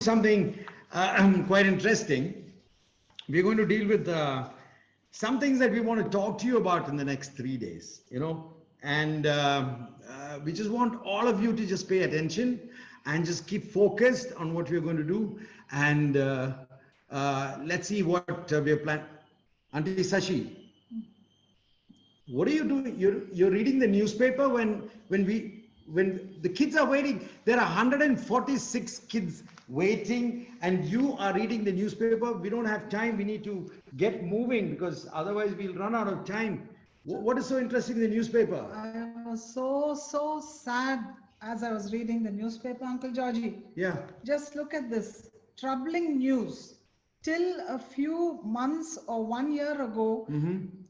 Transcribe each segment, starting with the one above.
something quite interesting. We're going to deal with some things that we want to talk to you about in the next 3 days, and we just want all of you to just pay attention and just keep focused on what we're going to do. And let's see what we're planning. Auntie Sashi, what are you doing? You're reading the newspaper when the kids are waiting. There are 146 kids waiting, and you are reading the newspaper. We don't have time. We need to get moving because otherwise we'll run out of time. What is so interesting in the newspaper? I was so sad as I was reading the newspaper, Uncle Georgie. Yeah. Just look at this troubling news. Till a few months or 1 year ago,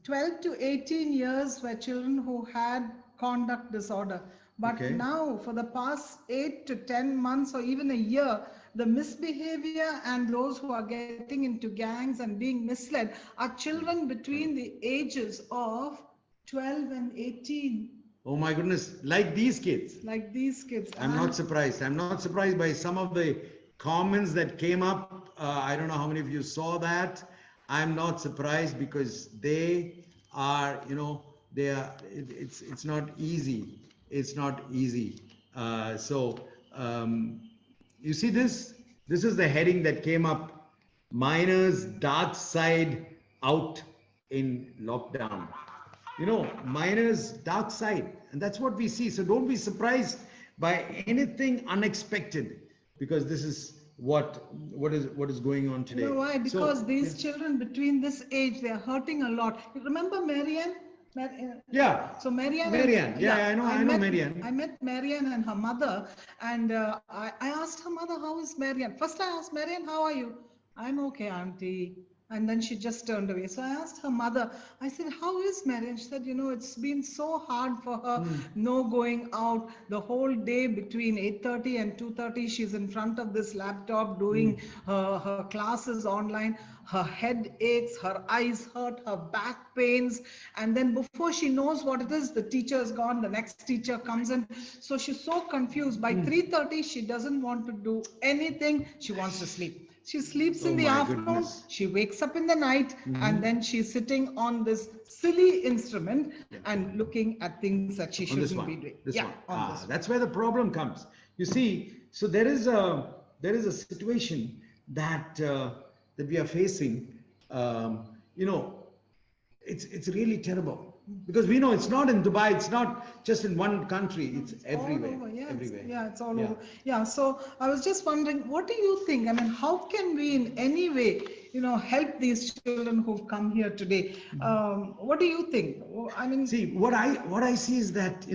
12 to 18 years were children who had conduct disorder. But now, for the past 8 to 10 months or even a year, the misbehavior and those who are getting into gangs and being misled are children between the ages of 12 and 18. Oh my goodness, like these kids. Like these kids. I'm not surprised. I'm not surprised by some of the comments that came up. I don't know how many of you saw that. I'm not surprised because they are, it's not easy. It's not easy. You see this? This is the heading that came up. Minors' dark side out in lockdown. Minors' dark side. And that's what we see. So don't be surprised by anything unexpected, because this is what is going on today. You know why? Because these children between this age, they are hurting a lot. You remember Marianne? Yeah. So Marianne. I know Marianne. I met Marianne and her mother, and I asked her mother, how is Marianne? First I asked Marianne, how are you? I'm okay, auntie. And then she just turned away. So I asked her mother, I said, how is Marianne? She said, it's been so hard for her, no going out. The whole day between 8:30 and 2:30, she's in front of this laptop doing her classes online. Her head aches, her eyes hurt, her back pains. And then before she knows what it is, the teacher is gone, the next teacher comes in. So she's so confused. By 3:30, she doesn't want to do anything. She wants to sleep. She sleeps in the afternoon, she wakes up in the night, and then she's sitting on this silly instrument and looking at things that she shouldn't be doing. This one. That's where the problem comes. You see, so there is a situation that we are facing. It's really terrible. Because we know it's not in Dubai, it's not just in one country, it's everywhere. All over, everywhere. It's all over. Yeah, so I was just wondering, what do you think? I mean, how can we in any way, help these children who've come here today? What do you think? I mean, see, what I see is that,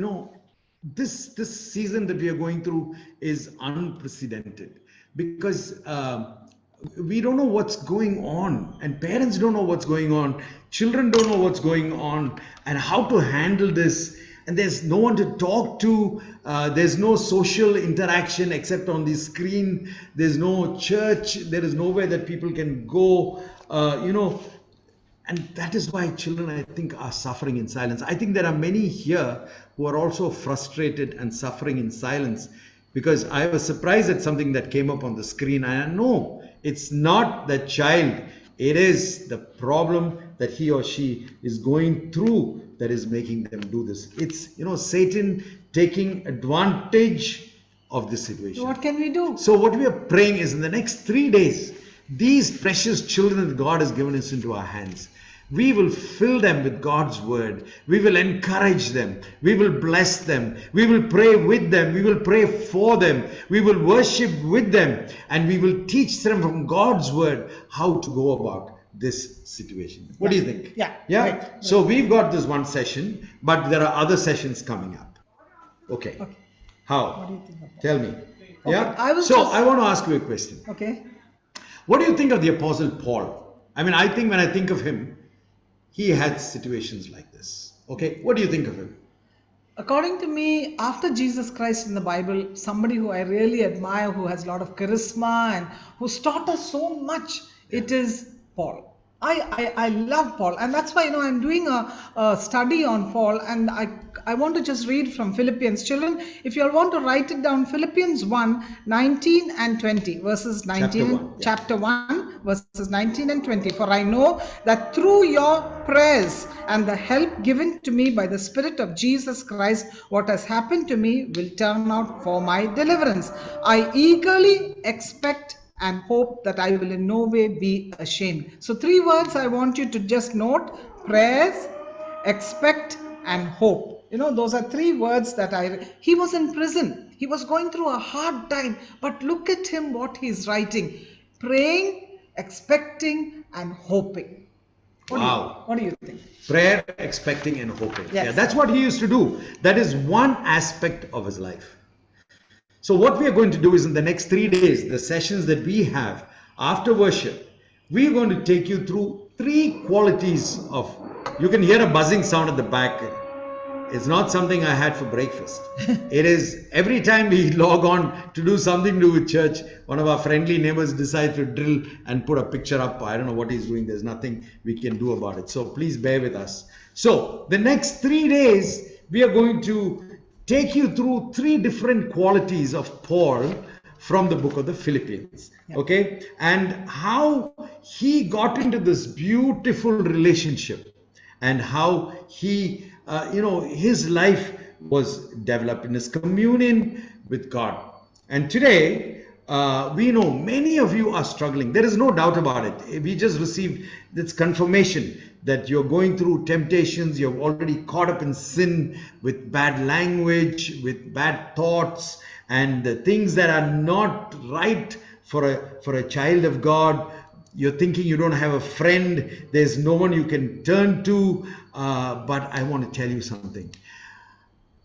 this season that we are going through is unprecedented, because we don't know what's going on, and parents don't know what's going on, children don't know what's going on and how to handle this, and there's no one to talk to, there's no social interaction except on the screen, there's no church, there is nowhere that people can go, and that is why children, I think, are suffering in silence. I think there are many here who are also frustrated and suffering in silence, because I was surprised at something that came up on the screen, and I know it's not the child, it is the problem that he or she is going through that is making them do this. It's, Satan taking advantage of this situation. What can we do? So what we are praying is, in the next 3 days, these precious children that God has given us into our hands, we will fill them with God's word. We will encourage them. We will bless them. We will pray with them. We will pray for them. We will worship with them. And we will teach them from God's word how to go about this situation. What do you think? Yeah. Right. So we've got this one session, but there are other sessions coming up. Okay. How? What do you think of that? Tell me. Okay, Yeah. I want to ask you a question. Okay. What do you think of the Apostle Paul? I mean, I think when I think of him, he had situations like this. Okay, what do you think of him? According to me, after Jesus Christ in the Bible, somebody who I really admire, who has a lot of charisma and who's taught us so much, it is Paul. I love Paul, and that's why I'm doing a study on Paul, and I want to just read from Philippians. Children, if you all want to write it down, Philippians 1:19 and 20, verses 19, Chapter 1. Yeah. chapter 1, verses 19 and 20. For I know that through your prayers and the help given to me by the Spirit of Jesus Christ, what has happened to me will turn out for my deliverance. I eagerly expect and hope that I will in no way be ashamed. So 3 words I want you to just note: prayers, expect, and hope. Those are 3 words that he was in prison. He was going through a hard time, but look at him, what he's writing: praying, expecting, and hoping. Wow. What do you think? Prayer, expecting, and hoping. Yes. Yeah, that's what he used to do. That is one aspect of his life. So what we are going to do is, in the next 3 days, the sessions that we have after worship, we are going to take you through 3 qualities of, you can hear a buzzing sound at the back. It's not something I had for breakfast. It is every time we log on to do something to do with church, one of our friendly neighbors decides to drill and put a picture up. I don't know what he's doing. There's nothing we can do about it. So please bear with us. So the next 3 days, we are going to take you through 3 different qualities of Paul from the book of the Philippians. Yeah. Okay? And how he got into this beautiful relationship, and how he, his life was developed in his communion with God. And today, we know many of you are struggling. There is no doubt about it. We just received this confirmation that you're going through temptations. You're already caught up in sin, with bad language, with bad thoughts, and the things that are not right for a child of God. You're thinking you don't have a friend. There's no one you can turn to. But I want to tell you something.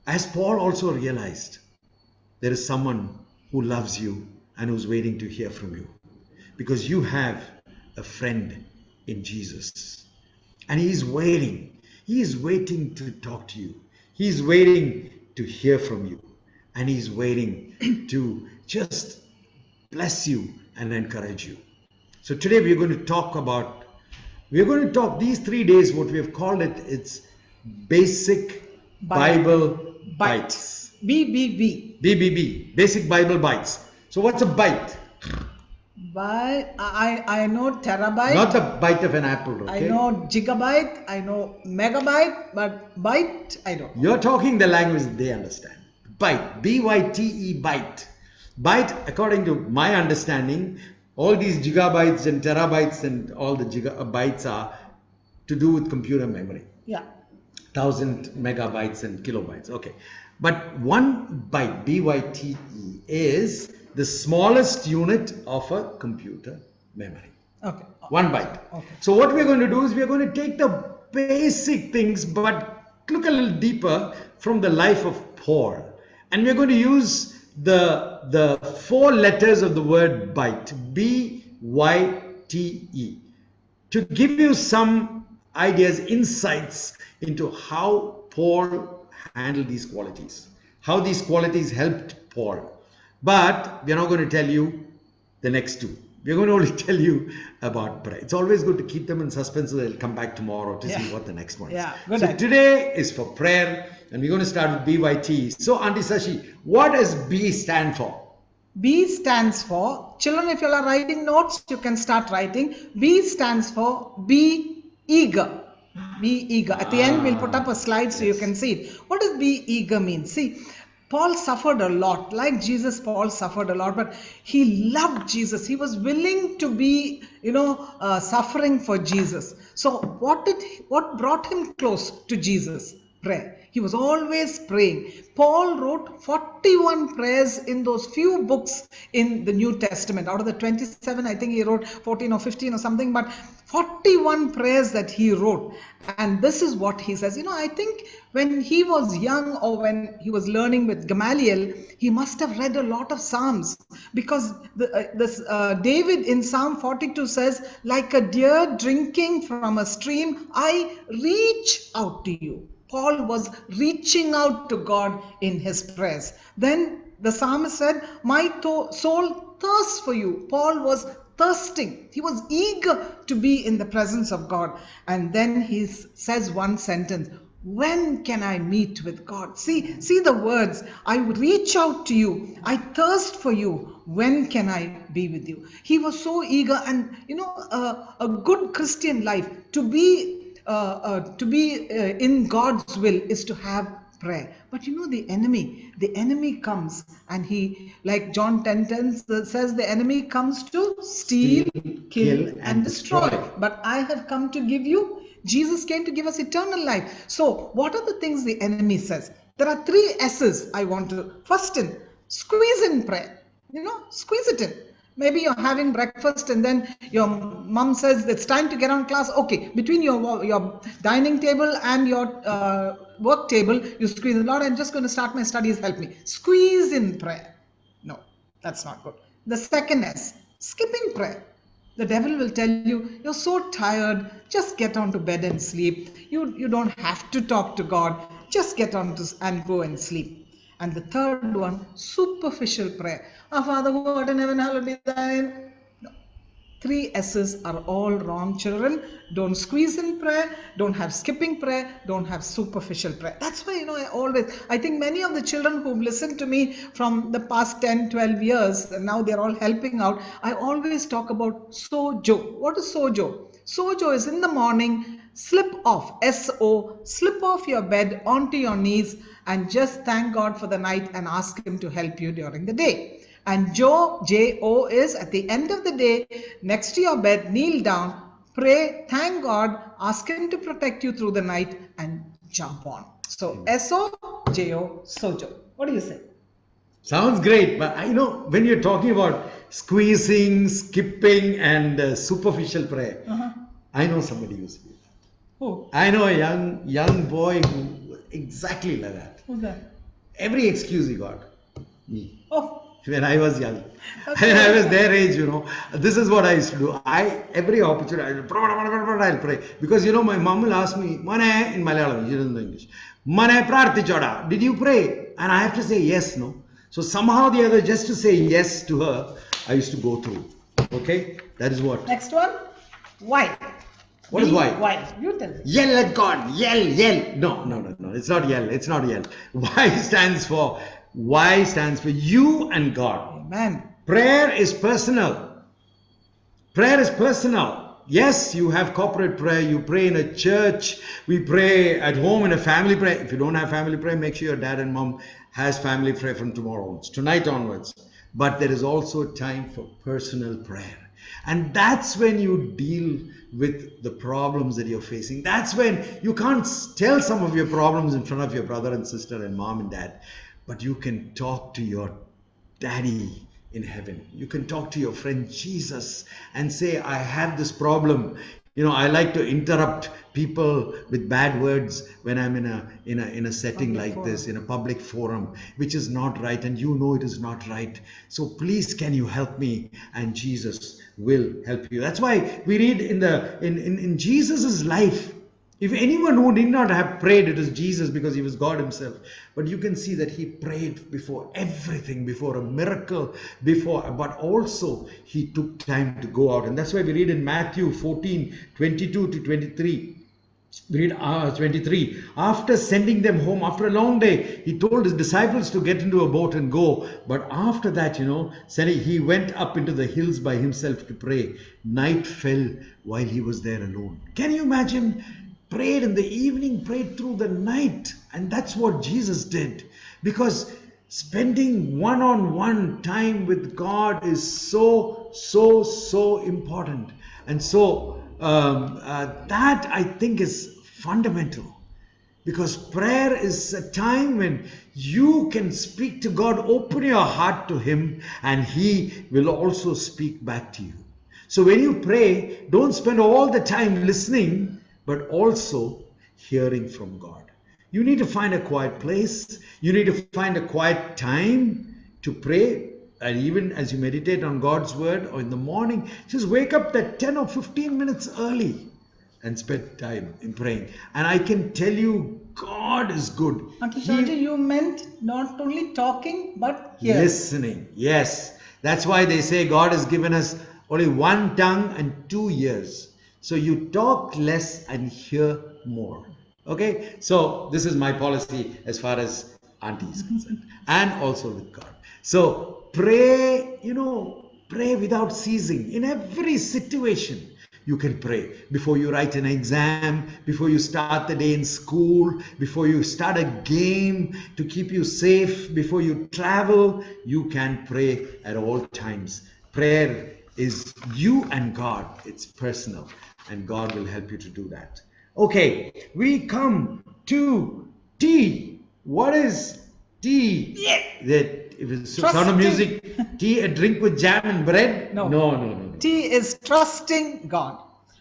As Paul also realized, there is someone who loves you and who's waiting to hear from you, because you have a friend in Jesus. And he's waiting. He's waiting to talk to you. He's waiting to hear from you. And he's waiting to just bless you and encourage you. So today we're going to talk these 3 days, what we have called it, it's Basic Bible Bites. BBB, Basic Bible Bites. So what's a bite? I know terabyte. Not the bite of an apple, okay? I know gigabyte, I know megabyte, but byte, I don't know. You're talking the language they understand. Byte, B-Y-T-E, byte. Byte, according to my understanding, all these gigabytes and terabytes and all the bytes are to do with computer memory. Yeah. 1000 megabytes and kilobytes. Okay. But 1 byte, B-Y-T-E, is the smallest unit of a computer memory. Okay. 1 byte. Okay. So what we're going to do is we're going to take the basic things, but look a little deeper from the life of Paul. And we're going to use the 4 letters of the word byte, B-Y-T-E, to give you some ideas, insights into how Paul handled these qualities, how these qualities helped Paul. But we're not going to tell you the next 2. We're going to only tell you about prayer. It's always good to keep them in suspense so they'll come back tomorrow to see what the next one is. Good So idea. today is for prayer, and we're going to start with BYT. So Auntie Sashi, what does B stand for? B stands for, children, if you are writing notes, you can start writing. B stands for be eager. Be eager. At the end, we'll put up a slide so you can see it. What does be eager mean? See, Paul suffered a lot. Like Jesus, Paul suffered a lot, but he loved Jesus. He was willing to be, suffering for Jesus. So what brought him close to Jesus? Prayer. He was always praying. Paul wrote 41 prayers in those few books in the New Testament. Out of the 27, I think he wrote 14 or 15 or something, but 41 prayers that he wrote. And this is what he says. I think when he was young, or when he was learning with Gamaliel, he must have read a lot of Psalms, because David in Psalm 42 says, like a deer drinking from a stream, I reach out to you. Paul was reaching out to God in his prayers. Then the psalmist said, my soul thirsts for you. Paul was thirsting. He was eager to be in the presence of God. And then he says one sentence, when can I meet with God? See the words. I reach out to you. I thirst for you. When can I be with you? He was so eager. And a good Christian life, to be in God's will, is to have prayer. But the enemy comes, and he, like John 10:10 says, the enemy comes to steal, kill and destroy. But I have come to give you, Jesus came to give us eternal life. So what are the things the enemy says? There are 3 S's I want to. First, squeeze in prayer. Squeeze it in. Maybe you're having breakfast and then your mom says it's time to get on class. Okay, between your dining table and your work table, you squeeze, Lord, I'm just going to start my studies, help me. Squeeze in prayer. No, that's not good. The second S, skipping prayer. The devil will tell you, you're so tired, just get on to bed and sleep. You don't have to talk to God. Just get on and go and sleep. And the third one, superficial prayer. Our Father who art in heaven, hallowed be thy name. No. 3 S's are all wrong, children. Don't squeeze in prayer. Don't have skipping prayer. Don't have superficial prayer. That's why, I think many of the children who've listened to me from the past 10, 12 years, and now they're all helping out, I always talk about sojo. What is sojo? Sojo is in the morning, slip off, S-O, slip off your bed onto your knees and just thank God for the night and ask Him to help you during the day. And J-O is at the end of the day, next to your bed, kneel down, pray, thank God, ask Him to protect you through the night and jump on. So S-O, J-O, Sojo. What do you say? Sounds great, but when you're talking about squeezing, skipping and superficial prayer, I know somebody who's here. Who? I know a young boy who exactly like that. Who's that? Every excuse he got. Me. Oh. When I was young. Okay. When I was their age, this is what I used to do. Every opportunity, I'll pray. Because, my mom will ask me, Mane, in Malayalam, she doesn't know English. Mane prarthichoda, did you pray? And I have to say yes, no. So somehow or the other, just to say yes to her, I used to go through. Okay? That is what. Next one. Why? What is why? Why? You tell me. Yell at God. Yell. No. It's not yell. It's not yell. Why stands for you and God. Amen. Prayer is personal. Prayer is personal. Yes, you have corporate prayer. You pray in a church. We pray at home in a family prayer. If you don't have family prayer, make sure your dad and mom has family prayer from tomorrow onwards, tonight onwards. But there is also time for personal prayer. And that's when you deal with the problems that you're facing. That's when you can't tell some of your problems in front of your brother and sister and mom and dad. But you can talk to your daddy in heaven. You can talk to your friend Jesus and say, I have this problem. I like to interrupt people with bad words when I'm in a setting public like forum. This, in a public forum, which is not right, and it is not right. So please, can you help me? And Jesus will help you. That's why we read in Jesus's life. If anyone who did not have prayed, it is Jesus, because he was God himself. But you can see that he prayed before everything, before a miracle, but also he took time to go out. And that's why we read in Matthew 14, 22 to 23. We read 23. After sending them home, after a long day, he told his disciples to get into a boat and go. But after that, he went up into the hills by himself to pray. Night fell while he was there alone. Can you imagine? Prayed in the evening, prayed through the night. And that's what Jesus did. Because spending one-on-one time with God is so important. And so that, I think, is fundamental. Because prayer is a time when you can speak to God, open your heart to Him, and He will also speak back to you. So when you pray, don't spend all the time listening, but also hearing from God. You need to find a quiet place. You need to find a quiet time to pray. And even as you meditate on God's word, or in the morning, just wake up that 10 or 15 minutes early and spend time in praying. And I can tell you, God is good. Uncle Shaji, you meant not only talking, but hearing. Listening. Yes. That's why they say God has given us only one tongue and 2 ears. So you talk less and hear more. Okay, so this is my policy as far as auntie is concerned, and also with God. So pray, pray without ceasing in every situation. You can pray before you write an exam, before you start the day in school, before you start a game to keep you safe, before you travel. You can pray at all times. Prayer is you and God. It's personal, and God will help you to do that. Okay, we come to tea. What is tea? Yeah. That if it's sound of music, tea, a drink with jam and bread? No. No. T is trusting God.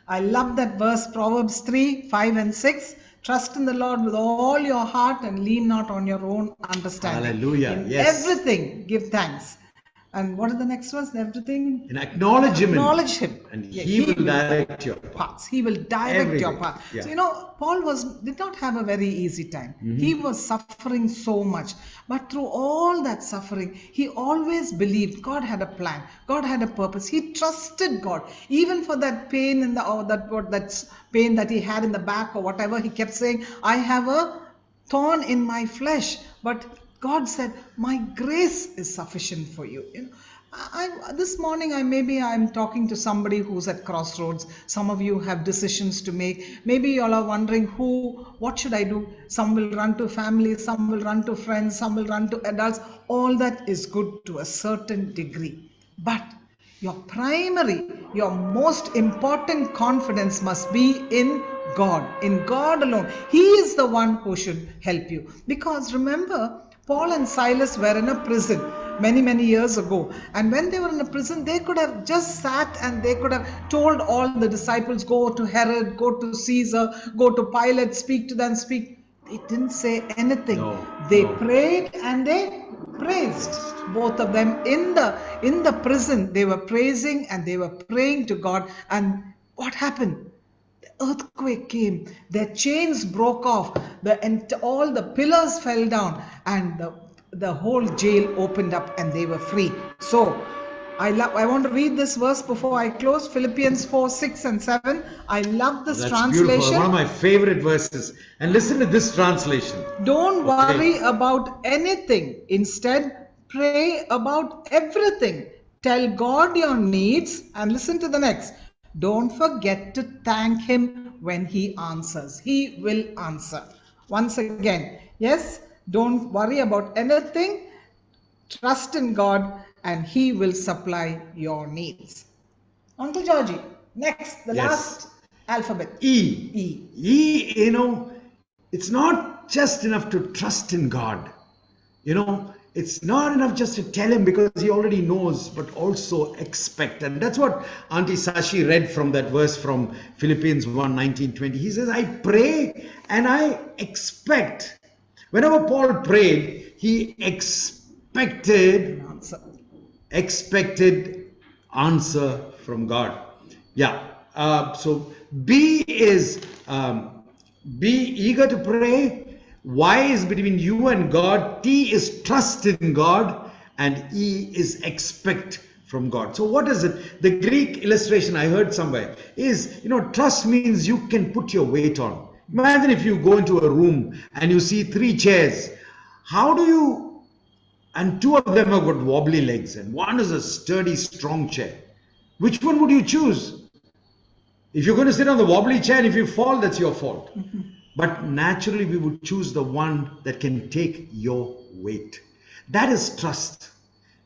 I love that verse, Proverbs 3, 5 and 6. Trust in the Lord with all your heart and lean not on your own understanding. Hallelujah. In Yes. everything, give thanks. And what is the next verse? Everything. And acknowledge him. Acknowledge him. And Yeah, he will direct your path. paths. He will direct Everything. your path. Yeah. So Paul did not have a very easy time. He was suffering so much, but through all that suffering, he always believed God had a plan. God had a purpose. He trusted God, even for that pain in that pain that he had in the back or whatever. He kept saying, "I have a thorn in my flesh," but God said, "My grace is sufficient for you." This morning I'm talking to somebody who's at crossroads. Some of you have decisions to make. Maybe you all are wondering what should I do? Some will run to family, some will run to friends, some will run to adults. All that is good to a certain degree. But your most important confidence must be in God alone. He is the one who should help you. Because remember, Paul and Silas were in a prison many years ago, and when they were in a prison, they could have just sat and they could have told all the disciples, go to Herod, go to Caesar, go to Pilate, speak to them, speak. They didn't say anything. They prayed and they praised. Both of them in the prison, they were praising and they were praying to God. And what happened? Earthquake came, their chains broke off, all the pillars fell down, and the whole jail opened up and they were free. So I want to read this verse before I close. Philippians 4, 6 and 7. I love this translation. Beautiful. One of my favorite verses. And listen to this translation. Don't worry about anything. Instead, pray about everything. Tell God your needs, and listen to the next. Don't forget to thank Him when He answers. He will answer. Once again, yes, don't worry about anything. Trust in God and He will supply your needs. Uncle Georgie, next, the last alphabet. E. It's not just enough to trust in God. It's not enough just to tell Him because He already knows, but also expect. And that's what Auntie Sashi read from that verse from Philippians 1, 19, 20. He says, I pray and I expect. Whenever Paul prayed, he expected answer from God. Yeah. So B is be eager to pray. Y is between you and God. T is trust in God. And E is expect from God. So what is it? The Greek illustration I heard somewhere is, trust means you can put your weight on. Imagine if you go into a room and you see 3 chairs. And 2 of them have got wobbly legs and one is a sturdy, strong chair. Which one would you choose? If you're going to sit on the wobbly chair and if you fall, that's your fault. But naturally, we would choose the one that can take your weight. That is trust.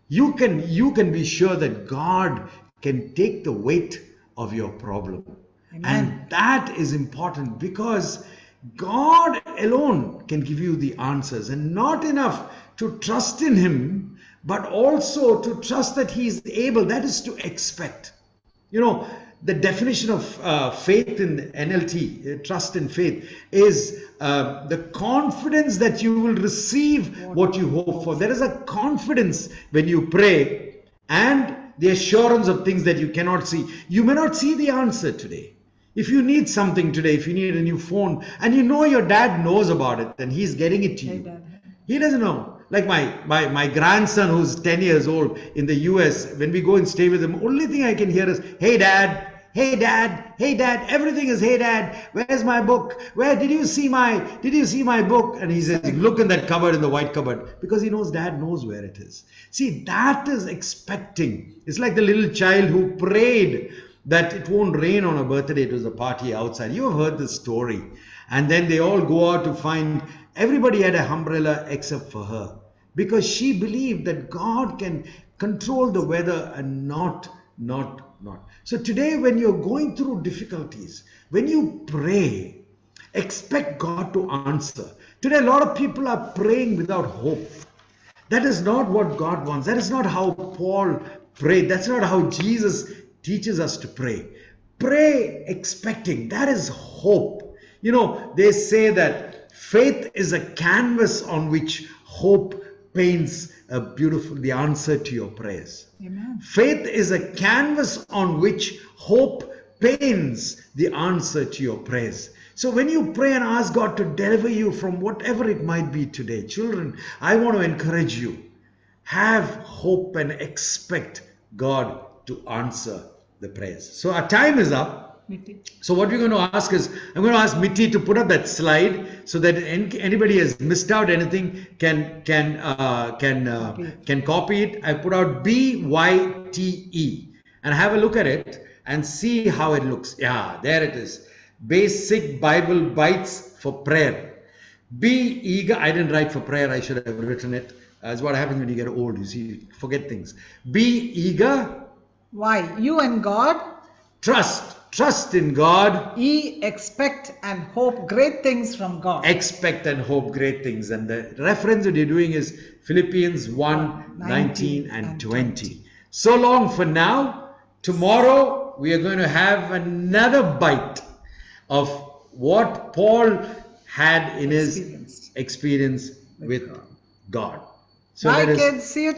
You can be sure that God can take the weight of your problem. Amen. And that is important because God alone can give you the answers, and not enough to trust in Him, but also to trust that He is able. That is to expect. The definition of faith in NLT, trust in faith, is the confidence that you will receive what you hope for. There is a confidence when you pray and the assurance of things that you cannot see. You may not see the answer today. If you need something today, if you need a new phone, and your dad knows about it, then he's getting it to you. He doesn't know. like my grandson who's 10 years old in the US, when we go and stay with him, only thing I can hear is, hey dad, hey dad, hey dad, everything is hey dad, where's my book? Where did you see my book? And he says, look in that cupboard, in the white cupboard, because he knows dad knows where it is. See, that is expecting. It's like the little child who prayed that it won't rain on her birthday. It was a party outside. You have heard this story. And then they all go out to find, everybody had an umbrella except for her, because she believed that God can control the weather and not. So today, when you're going through difficulties, when you pray, expect God to answer. Today, a lot of people are praying without hope. That is not what God wants. That is not how Paul prayed. That's not how Jesus teaches us to pray. Pray expecting. That is hope. You know, they say that faith is a canvas on which hope paints the answer to your prayers. Amen. Faith is a canvas on which hope paints the answer to your prayers. So when you pray and ask God to deliver you from whatever it might be today, children, I want to encourage you. Have hope and expect God to answer the prayers. So our time is up. So what we're going to ask is, I'm going to ask Mitty to put up that slide so that anybody has missed out anything can copy it. I put out BYTE and have a look at it and see how it looks. Yeah, there it is. Basic Bible Bites for Prayer. Be eager. I didn't write for prayer. I should have written it. That's what happens when you get old. You see, you forget things. Be eager. Why? You and God. Trust in God. Expect and hope great things from God. Expect and hope great things. And the reference that you're doing is Philippians 1:19 and 20. So long for now. Tomorrow we are going to have another bite of what Paul had in his experience with God. So Bye kids. See you.